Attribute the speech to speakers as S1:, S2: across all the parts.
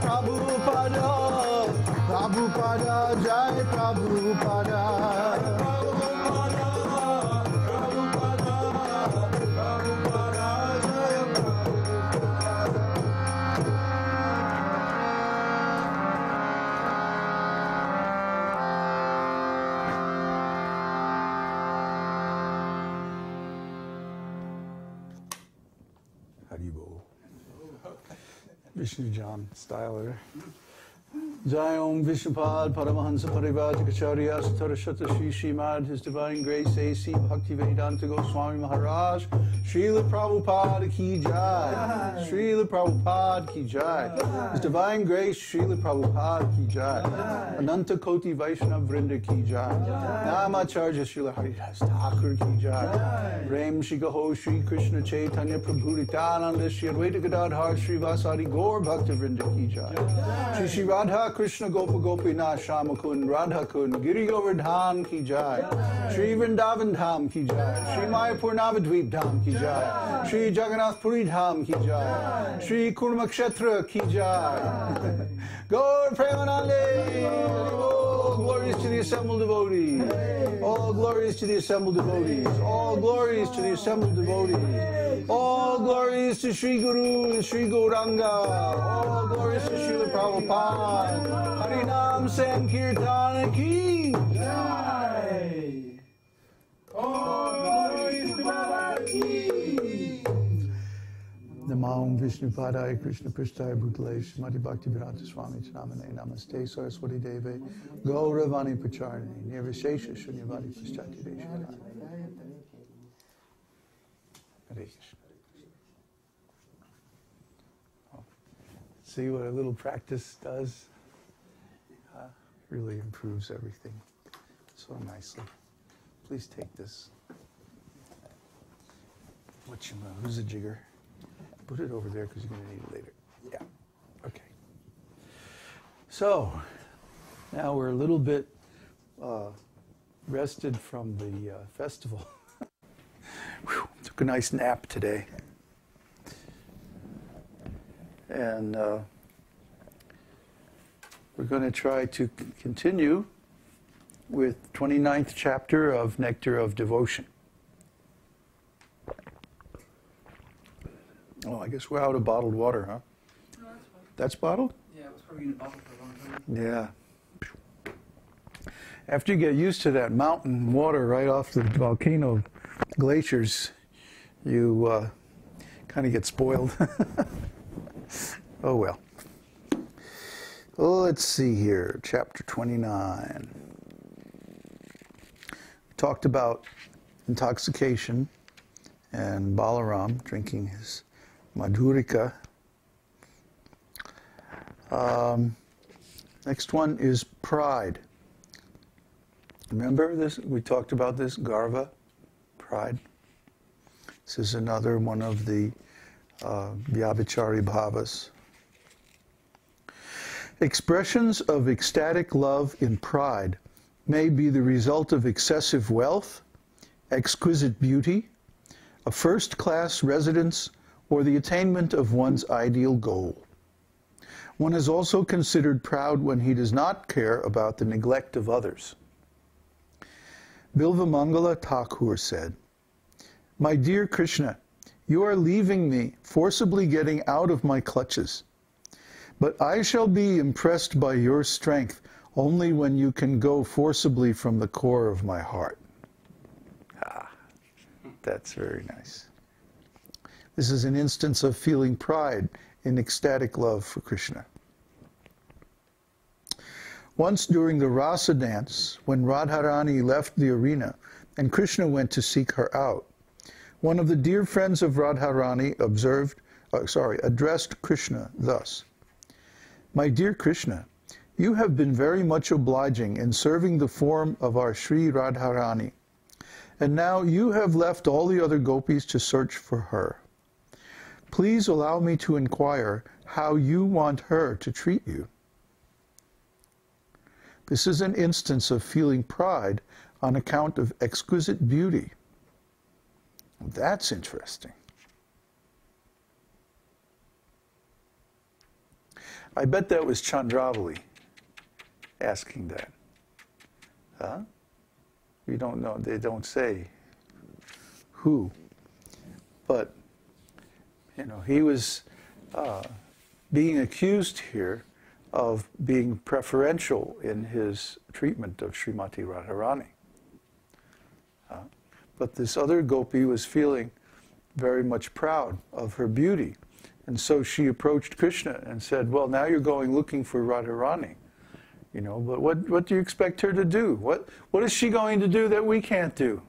S1: Prabhupada, Prabhupada, Jai Prabhupada. Vishnu John Styler. Jai Om Vishnupad Paramahansa Parivājikacharya Satarashata Shri Śrīmad, His Divine Grace A.C. Bhaktivedanta Goswami Maharaj, Srila Prabhupada Ki Jai, Srila Prabhupada Ki Jai, His Divine Grace Srila Prabhupada Ki Jai, Ananta Koti Vaishnava Vrinda Ki Jai, Namacharya Srila Haridas Thakur Ki Jai, Ram Shikaho Shri Krishna Chaitanya Prabhu Nityananda Shri Advaita Gadadhar Shri Vasari Gaur Bhakta Vrinda Ki Jai, Shri Radha Krishna Gopa Gopinath Shamakund Radha Kund Giri Govardhan Ki Jai, Shri Vrindavan Dham Ki Jai, Shri Mayapur Navadvip Dham Ki Jai, Shri Jagannath Puri Dham Ki Jai, Shri Kurmakshetra Ki Jai, Gaur Premanande, all glories to the assembled devotees, all glories to the assembled devotees, all glories to the assembled devotees, all glories to Shri Guru and Shri Gauranga, all glories to Srila Prabhupada, Harinam Sankirtana Ki Jai. All glories to Baba Ki. Namah Vishnupadaya Krishna Prishtaya Bhutale Śrīmati Bhaktivedanta Swami Chanamane Namaste Saraswati Deve Gauravani Pacharani Nirvishesha Shunyavadi Pashtati Deshana. Hare Krishna. See what a little practice does? Really improves everything so nicely. Please take this. Who's a jigger? Put it over there because you're going to need it later. Yeah. Okay. So, now we're a little bit rested from the festival. Whew, took a nice nap today. And we're going to try to continue with 29th chapter of Nectar of Devotion. Oh, I guess we're out of bottled water, huh?
S2: No, that's fine.
S1: That's bottled?
S2: Yeah, it was probably in a bottle for a long time.
S1: Yeah. After you get used to that mountain water right off the volcano glaciers, you kind of get spoiled. Oh well. Let's see here, chapter 29. We talked about intoxication and Balaram drinking his madhurika. Next one is pride. Remember this? We talked about this, garva, pride. This is another one of the vyābhicārī-bhāvas. Expressions of ecstatic love in pride may be the result of excessive wealth, exquisite beauty, a first-class residence, or the attainment of one's ideal goal. One is also considered proud when he does not care about the neglect of others. Bilvamangala Thakur said, "My dear Kṛṣṇa, you are leaving me, forcibly getting out of my clutches. But I shall be impressed by your strength only when you can go forcibly from the core of my heart." That's very nice. This is an instance of feeling pride in ecstatic love for Kṛṣṇa. Once during the Rasa dance, when Radharani left the arena and Kṛṣṇa went to seek her out, one of the dear friends of Radharani addressed Kṛṣṇa thus: "My dear Kṛṣṇa, you have been very much obliging in serving the form of our Sri Radharani, and now you have left all the other gopis to search for her. Please allow me to inquire how you want her to treat you." This is an instance of feeling pride on account of exquisite beauty. That's interesting. I bet that was Chandravali asking that. Huh? We don't know. They don't say who. But, he was being accused here of being preferential in his treatment of Srimati Radharani. But this other gopi was feeling very much proud of her beauty. And so she approached Kṛṣṇa and said, well, now you're going looking for Radharani. But what do you expect her to do? What is she going to do that we can't do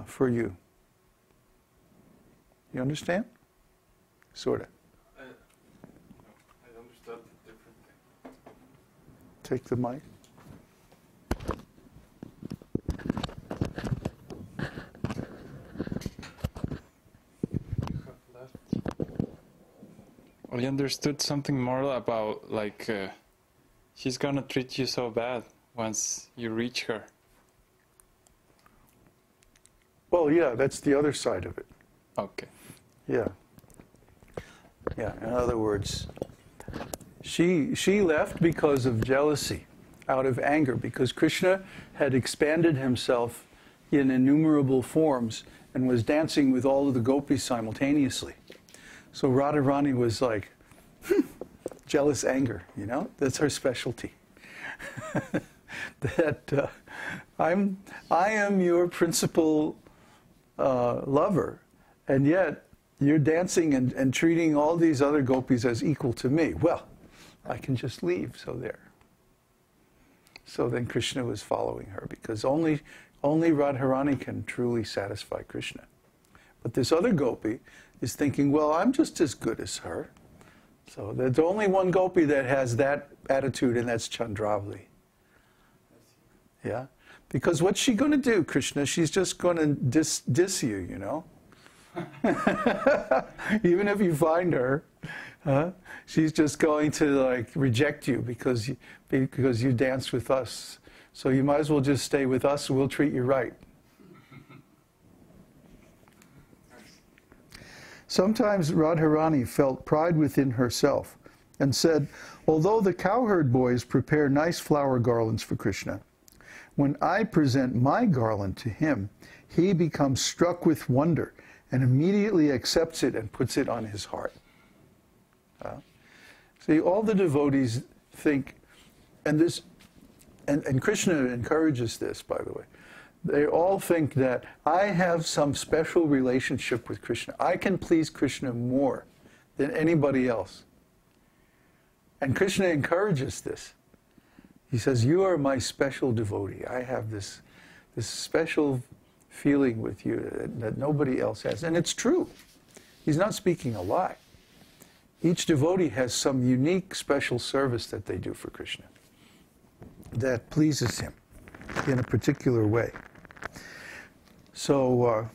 S1: for you? You understand? Sort of.
S3: I understood the different thing.
S1: Take the mic.
S3: I understood something more about, she's gonna treat you so bad once you reach her.
S1: Well, yeah, that's the other side of it.
S3: Okay.
S1: Yeah. Yeah, in other words, she left because of jealousy, out of anger, because Kṛṣṇa had expanded himself in innumerable forms and was dancing with all of the gopis simultaneously. So Radharani was like, jealous anger, that's her specialty. That I am your principal lover, and yet you're dancing and treating all these other gopis as equal to me. Well, I can just leave, so there. So then Kṛṣṇa was following her, because only Radharani can truly satisfy Kṛṣṇa. But this other gopi is thinking, well, I'm just as good as her. So there's only one gopi that has that attitude, and that's Chandravali. Yeah? Because what's she going to do, Kṛṣṇa? She's just going to diss you, Even if you find her, she's just going to reject you because you danced with us. So you might as well just stay with us, and we'll treat you right. Sometimes Radharani felt pride within herself and said, although the cowherd boys prepare nice flower garlands for Kṛṣṇa, when I present my garland to him, he becomes struck with wonder and immediately accepts it and puts it on his heart. See, all the devotees think, and Kṛṣṇa encourages this, by the way, they all think that I have some special relationship with Kṛṣṇa. I can please Kṛṣṇa more than anybody else. And Kṛṣṇa encourages this. He says, you are my special devotee. I have this special feeling with you that nobody else has. And it's true. He's not speaking a lie. Each devotee has some unique special service that they do for Kṛṣṇa that pleases him in a particular way. So,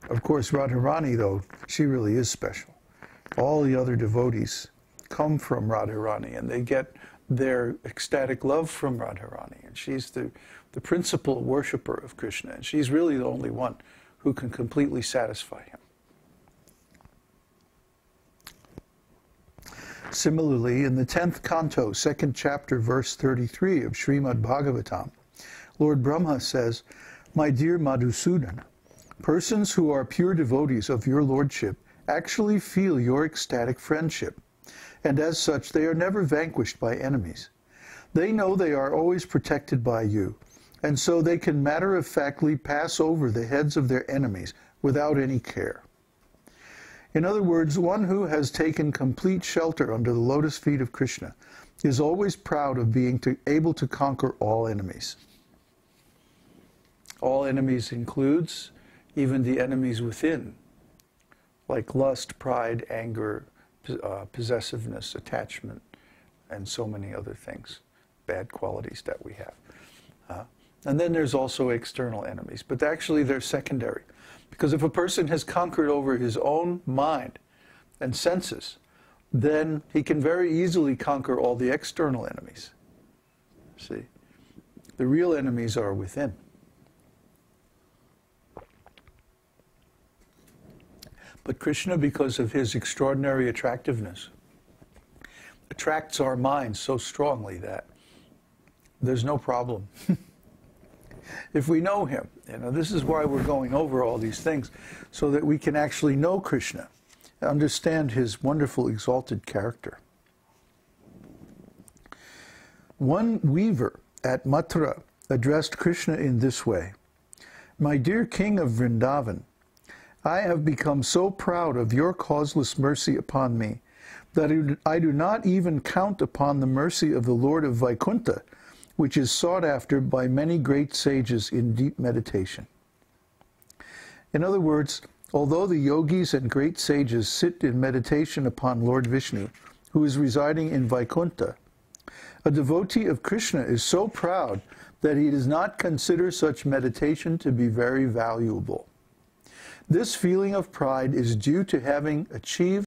S1: of course, Radharani, though, she really is special. All the other devotees come from Radharani, and they get their ecstatic love from Radharani. And she's the principal worshiper of Kṛṣṇa, and she's really the only one who can completely satisfy him. Similarly, in the 10th canto, 2nd chapter, verse 33 of Śrīmad-Bhāgavatam, Lord Brahma says, my dear Madhusudan, persons who are pure devotees of your lordship actually feel your ecstatic friendship, and as such they are never vanquished by enemies. They know they are always protected by you, and so they can matter-of-factly pass over the heads of their enemies without any care. In other words, one who has taken complete shelter under the lotus feet of Kṛṣṇa is always proud of being able to conquer all enemies. All enemies includes even the enemies within, like lust, pride, anger, possessiveness, attachment, and so many other things, bad qualities that we have. And then there's also external enemies, but actually they're secondary. Because if a person has conquered over his own mind and senses, then he can very easily conquer all the external enemies. See? The real enemies are within. But Kṛṣṇa, because of his extraordinary attractiveness, attracts our minds so strongly that there's no problem. If we know him, this is why we're going over all these things, so that we can actually know Kṛṣṇa, understand his wonderful exalted character. One weaver at Mathura addressed Kṛṣṇa in this way: "My dear King of Vrindavan, I have become so proud of your causeless mercy upon me that I do not even count upon the mercy of the Lord of Vaikuntha, which is sought after by many great sages in deep meditation." In other words, although the yogis and great sages sit in meditation upon Lord Vishnu, who is residing in Vaikuntha, a devotee of Kṛṣṇa is so proud that he does not consider such meditation to be very valuable. This feeling of pride is due to having achieved